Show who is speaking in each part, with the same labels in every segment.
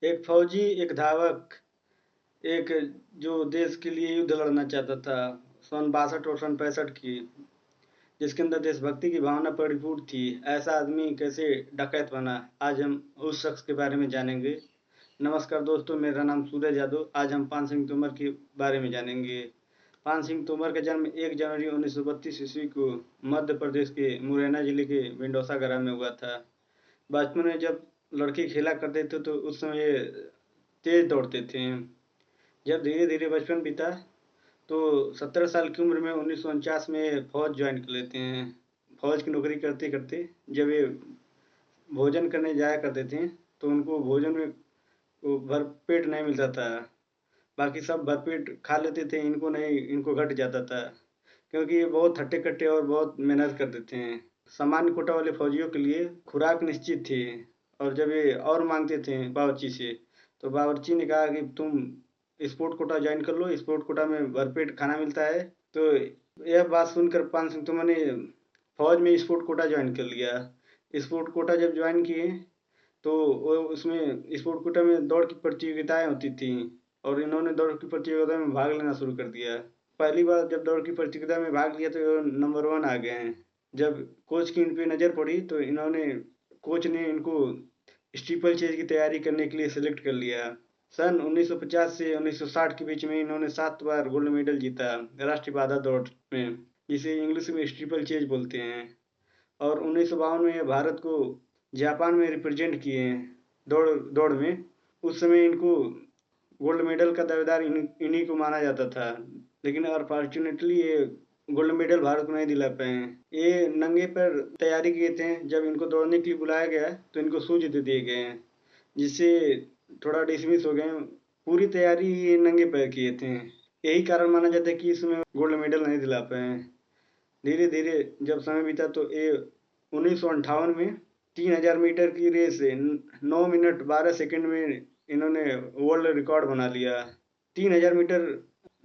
Speaker 1: एक फौजी, एक धावक, एक जो देश के लिए युद्ध लड़ना चाहता था, सन 62 और सन 65 की, जिसके अंदर देशभक्ति की भावना परिपूर्ण थी। ऐसा आदमी कैसे डकैत बना, आज हम उस शख्स के बारे में जानेंगे। नमस्कार दोस्तों, मेरा नाम सूरज यादव। आज हम पान सिंह तोमर के बारे में जानेंगे। पान सिंह तोमर का जन्म 1 जनवरी 1932 ईस्वी को मध्य प्रदेश के मुरैना जिले के बिंडौसा ग्राम में हुआ था। बचपन में जब लड़के खेला करते थे तो उस समय ये तेज दौड़ते थे। जब धीरे धीरे बचपन बीता तो 17 साल की उम्र में 1949 में फौज ज्वाइन कर लेते हैं। फौज की नौकरी करते करते जब ये भोजन करने जाया करते थे तो उनको भोजन में वो भरपेट नहीं मिलता था। बाकी सब भरपेट खा लेते थे, इनको नहीं, इनको घट जाता था, क्योंकि ये बहुत हट्टे कट्टे और बहुत मेहनत करते थे। सामान्य कोटा वाले फौजियों के लिए खुराक निश्चित थी, और जब ये और मांगते थे बावर्ची से, तो बावर्ची ने कहा कि तुम स्पोर्ट कोटा ज्वाइन कर लो, स्पोर्ट कोटा में भरपेट खाना मिलता है। तो यह बात सुनकर पान सिंह तोमर ने फौज में स्पोर्ट कोटा ज्वाइन कर लिया। स्पोर्ट कोटा जब ज्वाइन किए तो वो उसमें स्पोर्ट कोटा में दौड़ की प्रतियोगिताएं होती थी, और इन्होंने दौड़ की प्रतियोगिता में भाग लेना शुरू कर दिया। पहली बार जब दौड़ की प्रतियोगिता में भाग लिया तो ये नंबर 1 आ गए हैं। जब कोच की इन पे नज़र पड़ी तो कोच ने इनको स्टीपल चेज की तैयारी करने के लिए सेलेक्ट कर लिया। सन 1950 से 1960 के बीच में इन्होंने 7 बार गोल्ड मेडल जीता राष्ट्रीय बाधा दौड़ में, जिसे इंग्लिश में स्टीपल चेज बोलते हैं। और 1952 में ये भारत को जापान में रिप्रेजेंट किए हैं दौड़ दौड़ में। उस समय इनको गोल्ड मेडल का दावेदार इन्हीं को माना जाता था, लेकिन अनफॉर्चुनेटली ये गोल्ड मेडल भारत को नहीं दिला पाए हैं। ये नंगे पर तैयारी किए थे। जब इनको दौड़ने के लिए बुलाया गया तो इनको शूज दे दिए गए हैं, जिससे थोड़ा डिसमिस हो गए। पूरी तैयारी ये नंगे पैर किए थे। यही कारण माना जाता है कि इसमें गोल्ड मेडल नहीं दिला पाए हैं। धीरे धीरे जब समय बीता तो ये 1958 में 3000 मीटर की रेस 9 मिनट 12 सेकंड में इन्होंने वर्ल्ड रिकॉर्ड बना लिया। 3000 मीटर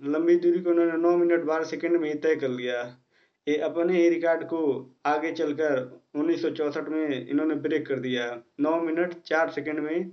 Speaker 1: लंबी दूरी को इन्होंने 9 मिनट 12 सेकंड में ही तय कर लिया। ये अपने ही रिकॉर्ड को आगे चलकर 1964 में इन्होंने ब्रेक कर दिया। 9 मिनट 4 सेकंड में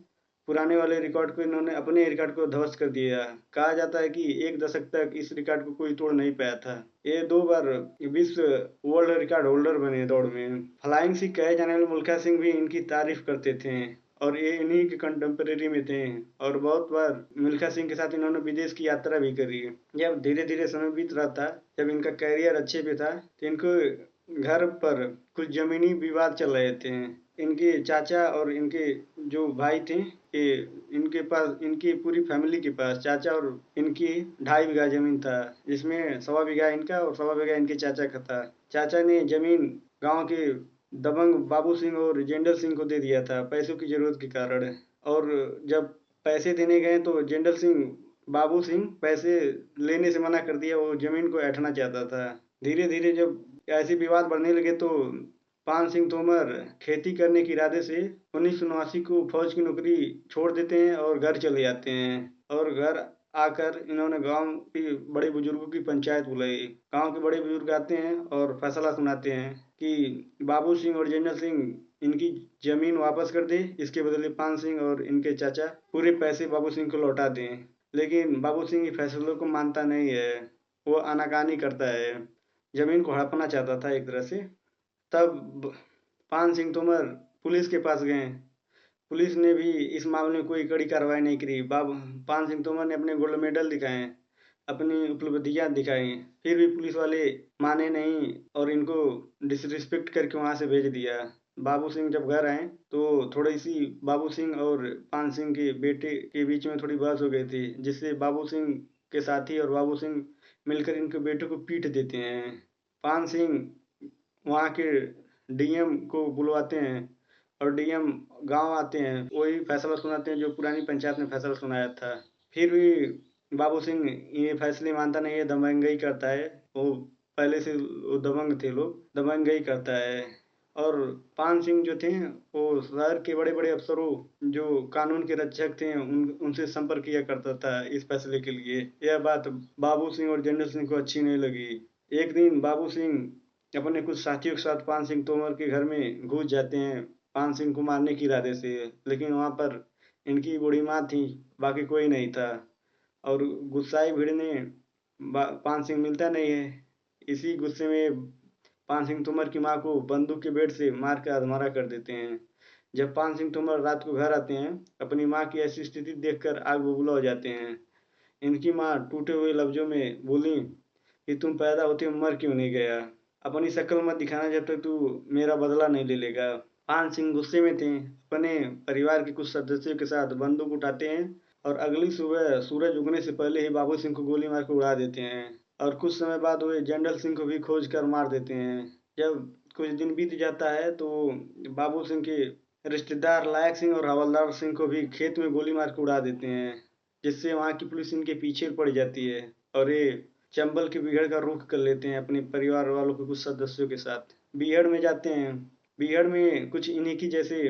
Speaker 1: पुराने वाले रिकॉर्ड को इन्होंने अपने रिकॉर्ड को ध्वस्त कर दिया। कहा जाता है कि 1 दशक तक इस रिकॉर्ड को कोई तोड़ नहीं पाया था। ये 2 बार विश्व वर्ल्ड रिकॉर्ड होल्डर बने दौड़ में। फ्लाइंग सिख कहे जाने वाले मिल्खा सिंह भी इनकी तारीफ करते थे, और ये इन्हीं के कंटेम्परेरी में थे। और बहुत बार मिल्खा सिंह के साथ इन्होंने विदेश की यात्रा भी करी। जब धीरे धीरे समय बीत रहा था, जब इनका कैरियर अच्छे पे था, तो इनको घर पर कुछ जमीनी विवाद चल रहे थे। इनके चाचा और इनके जो भाई थे, ये इनके पास, इनकी पूरी फैमिली के पास, चाचा और इनकी 2.5 बीघा जमीन था, जिसमें 1.25 बीघा इनका और 1.25 बीघा इनके चाचा का था। चाचा ने जमीन गांव के दबंग बाबू सिंह और जेंडल सिंह को दे दिया था पैसों की जरूरत के कारण। और जब पैसे देने गए तो जेंडल सिंह, बाबू सिंह पैसे लेने से मना कर दिया, वो जमीन को ऐंठना चाहता था। धीरे धीरे जब ऐसे विवाद बढ़ने लगे तो पान सिंह तोमर खेती करने के इरादे से 1979 को फौज की नौकरी छोड़ देते हैं और घर चले जाते हैं। और घर आकर इन्होंने गांव के बड़े बुजुर्गों की पंचायत बुलाई। गांव के बड़े बुजुर्ग आते हैं और फैसला सुनाते हैं कि बाबू सिंह और जेंडल सिंह इनकी जमीन वापस कर दे, इसके बदले पान सिंह और इनके चाचा पूरे पैसे बाबू सिंह को लौटा दें। लेकिन बाबू सिंह के फैसलों को मानता नहीं है, वो आनाकानी करता है, जमीन को हड़पना चाहता था एक तरह से। तब पान सिंह तोमर पुलिस के पास गए। पुलिस ने भी इस मामले में कोई कड़ी कार्रवाई नहीं करी। बाब पान सिंह तोमर ने अपने गोल्ड मेडल दिखाए, अपनी उपलब्धियां दिखाई, फिर भी पुलिस वाले माने नहीं और इनको डिसरिस्पेक्ट करके वहां से भेज दिया। बाबू सिंह जब घर आए तो थोड़ी सी बाबू सिंह और पान सिंह के बेटे के बीच में थोड़ी बहस हो गई थी, जिससे बाबू सिंह के साथी और बाबू सिंह मिलकर इनके बेटे को पीट देते हैं। पान सिंह वहाँ के डीएम को बुलवाते हैं और डीएम गांव आते हैं, वही फैसला सुनाते हैं जो पुरानी पंचायत ने फैसला सुनाया था। फिर भी बाबू सिंह ये फैसले मानता नहीं है, दबंगई करता है। वो पहले से वो दबंग थे, लोग दबंगई करता है। और पान सिंह जो थे वो शहर के बड़े बड़े अफसरों जो कानून के रक्षक थे उनसे संपर्क किया करता था इस फैसले के लिए। यह बात बाबू सिंह और जनरल सिंह को अच्छी नहीं लगी। एक दिन बाबू सिंह अपने कुछ साथियों के साथ पान सिंह तोमर के घर में घुस जाते हैं पान सिंह को मारने के इरादे से, लेकिन वहां पर इनकी बूढ़ी माँ थी, बाकी कोई नहीं था। और गुस्साई भीड़ ने पान सिंह मिलता नहीं है। इसी गुस्से में पान सिंह तोमर की माँ को बंदूक के बेट से मार कर अधमरा कर देते हैं। जब पान सिंह तोमर रात को घर आते हैं, अपनी माँ की ऐसी स्थिति देखकर आग बबूला हो जाते हैं। इनकी माँ टूटे हुए लफ्जों में बोली कि तुम पैदा होते मर क्यों नहीं गया, अपनी शक्ल मत दिखाना जब तक तू मेरा बदला नहीं ले लेगा। पान सिंह गुस्से में थे, अपने परिवार के कुछ सदस्यों के साथ बंदूक उठाते हैं और अगली सुबह सूरज उगने से पहले ही बाबू सिंह को गोली मार कर उड़ा देते हैं। और कुछ समय बाद वे जनरल सिंह को भी खोज कर मार देते हैं। जब कुछ दिन बीत जाता है तो बाबू सिंह के रिश्तेदार लायक सिंह और हवलदार सिंह को भी खेत में गोली मार के उड़ा देते हैं, जिससे वहाँ की पुलिस इनके पीछे पड़ जाती है और ये चंबल के बीहड़ का रुख कर लेते हैं अपने परिवार वालों के कुछ सदस्यों के साथ। बीहड़ में जाते हैं। बीहड़ में कुछ इन्हीं की जैसे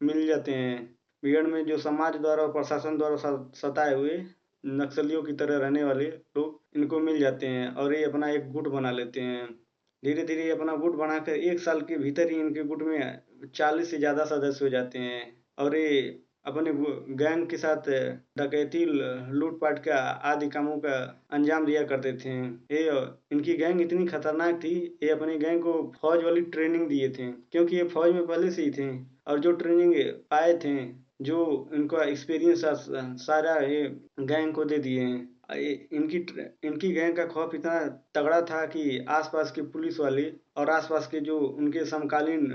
Speaker 1: मिल जाते हैं। बीहड़ में जो समाज द्वारा और प्रशासन द्वारा सताए हुए नक्सलियों की तरह रहने वाले लोग इनको मिल जाते हैं और ये अपना एक गुट बना लेते हैं। धीरे धीरे अपना गुट बनाकर 1 साल के भीतर ही इनके गुट में 40 से ज़्यादा सदस्य हो जाते हैं और ये अपने गैंग के साथ डकैती, लूटपाट का आदि कामों का अंजाम दिया करते थे। ये इनकी गैंग इतनी खतरनाक थी, ये अपने गैंग को फौज वाली ट्रेनिंग दिए थे, क्योंकि ये फौज में पहले से ही थे और जो ट्रेनिंग पाए थे, जो इनका एक्सपीरियंस सारा ये गैंग को दे दिए हैं। इनकी इनकी गैंग का खौफ इतना तगड़ा था कि आसपास के पुलिस वाले और आसपास के जो उनके समकालीन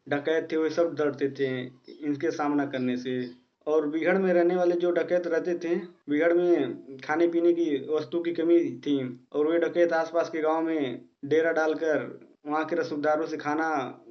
Speaker 1: डकैत थे वे सब डरते थे इनके सामना करने से। और बिगड़ में रहने वाले जो डकैत रहते थे, बिगड़ में खाने पीने की वस्तु की कमी थी और वे डकैत आसपास के गांव में डेरा डालकर वहाँ के रसूखदारों से खाना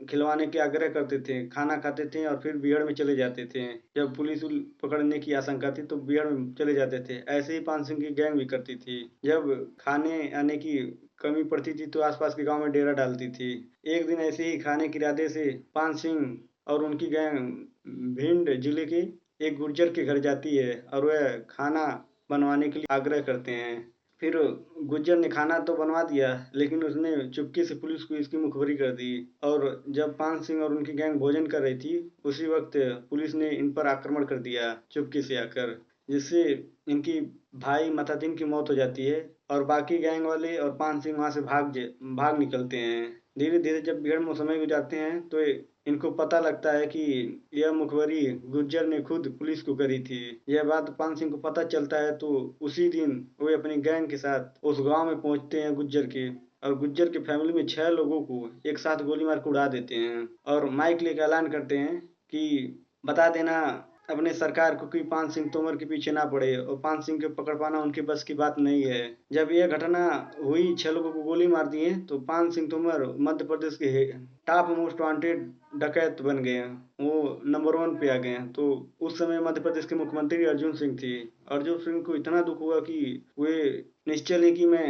Speaker 1: खिलवाने के आग्रह करते थे, खाना खाते थे और फिर बिहड़ में चले जाते थे। जब पुलिस पकड़ने की आशंका थी तो बिहड़ में चले जाते थे। ऐसे ही पान सिंह की गैंग भी करती थी। जब खाने आने की कमी पड़ती थी तो आसपास के गांव में डेरा डालती थी। एक दिन ऐसे ही खाने के इरादे से पान सिंह और उनकी गैंग भिंड जिले के एक गुर्जर के घर जाती है और वह खाना बनवाने के लिए आग्रह करते हैं। फिर गुज्जर ने खाना तो बनवा दिया, लेकिन उसने चुपके से पुलिस को इसकी मुखबरी कर दी और जब पान सिंह और उनकी गैंग भोजन कर रही थी, उसी वक्त पुलिस ने इन पर आक्रमण कर दिया चुपके से आकर, जिससे इनकी भाई मतादिन की मौत हो जाती है और बाकी गैंग वाले और पान सिंह वहां से भाग निकलते हैं। धीरे धीरे जब भीड़ में समय गुजारते हैं तो इनको पता लगता है कि यह मुखबरी गुज्जर ने खुद पुलिस को करी थी। यह बात पान सिंह को पता चलता है तो उसी दिन वे अपनी गैंग के साथ उस गांव में पहुंचते हैं गुज्जर के, और गुज्जर के फैमिली में 6 लोगों को एक साथ गोली मार के उड़ा देते हैं और माइक लेकर ऐलान करते हैं कि बता देना अपने सरकार को कि पान सिंह तोमर के पीछे ना पड़े और पान सिंह को पकड़ पाना उनके बस की बात नहीं है। जब यह घटना हुई, 6 लोगों को गोली मार दी है, तो पान सिंह तोमर मध्य प्रदेश के टॉप मोस्ट वांटेड डकैत बन गए हैं। वो नंबर 1 पे आ गए हैं। तो उस समय मध्य प्रदेश के मुख्यमंत्री अर्जुन सिंह थे। अर्जुन सिंह को इतना दुख हुआ कि वे निश्चय लें कि मैं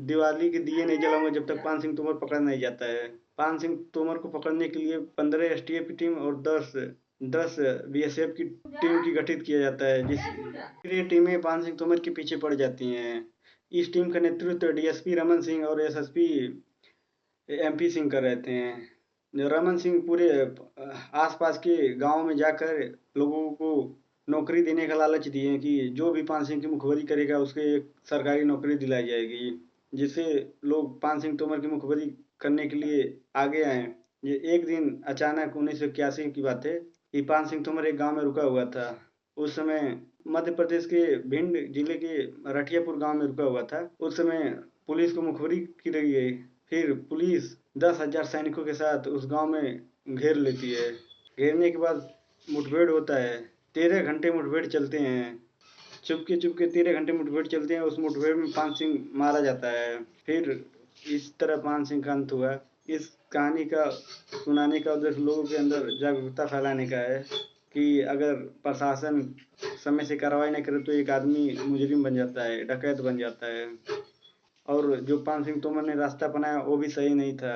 Speaker 1: दिवाली के दिए नहीं जलाऊंगा जब तक पान सिंह तोमर पकड़ा नहीं जाता है। पान सिंह तोमर को पकड़ने के लिए 15 एसटीएफ की टीम और 10 बीएसएफ की टीम की गठित किया जाता है, फिर ये टीमें पान सिंह तोमर के पीछे पड़ जाती हैं। इस टीम का नेतृत्व डीएसपी रमन सिंह और एसएसपी एमपी सिंह कर रहते हैं। रमन सिंह पूरे आसपास के गांव में जाकर लोगों को नौकरी देने का लालच दिए कि जो भी पान सिंह की मुखबरी करेगा उसके एक सरकारी नौकरी दिलाई जाएगी, जिससे लोग पान सिंह तोमर की मुखबरी करने के लिए आगे आए। ये एक दिन अचानक 1981 की बात है कि पान सिंह तोमर एक गांव में रुका हुआ था। उस समय मध्य प्रदेश के भिंड जिले के रठियापुर गांव में रुका हुआ था। उस समय पुलिस को मुखबरी की रही है। फिर पुलिस 10,000 सैनिकों के साथ उस गांव में घेर लेती है। घेरने के बाद मुठभेड़ होता है। 13 घंटे मुठभेड़ चलते हैं। चुपके चुपके 13 घंटे मुठभेड़ चलते हैं। उस मुठभेड़ में पान सिंह मारा जाता है। फिर इस तरह पान सिंह का अंत हुआ। इस कहानी का सुनाने का उद्देश्य लोगों के अंदर जागरूकता फैलाने का है कि अगर प्रशासन समय से कार्रवाई नहीं करे तो एक आदमी मुजरिम बन जाता है, डकैत बन जाता है। और जो पान सिंह तोमर ने रास्ता अपनाया वो भी सही नहीं था।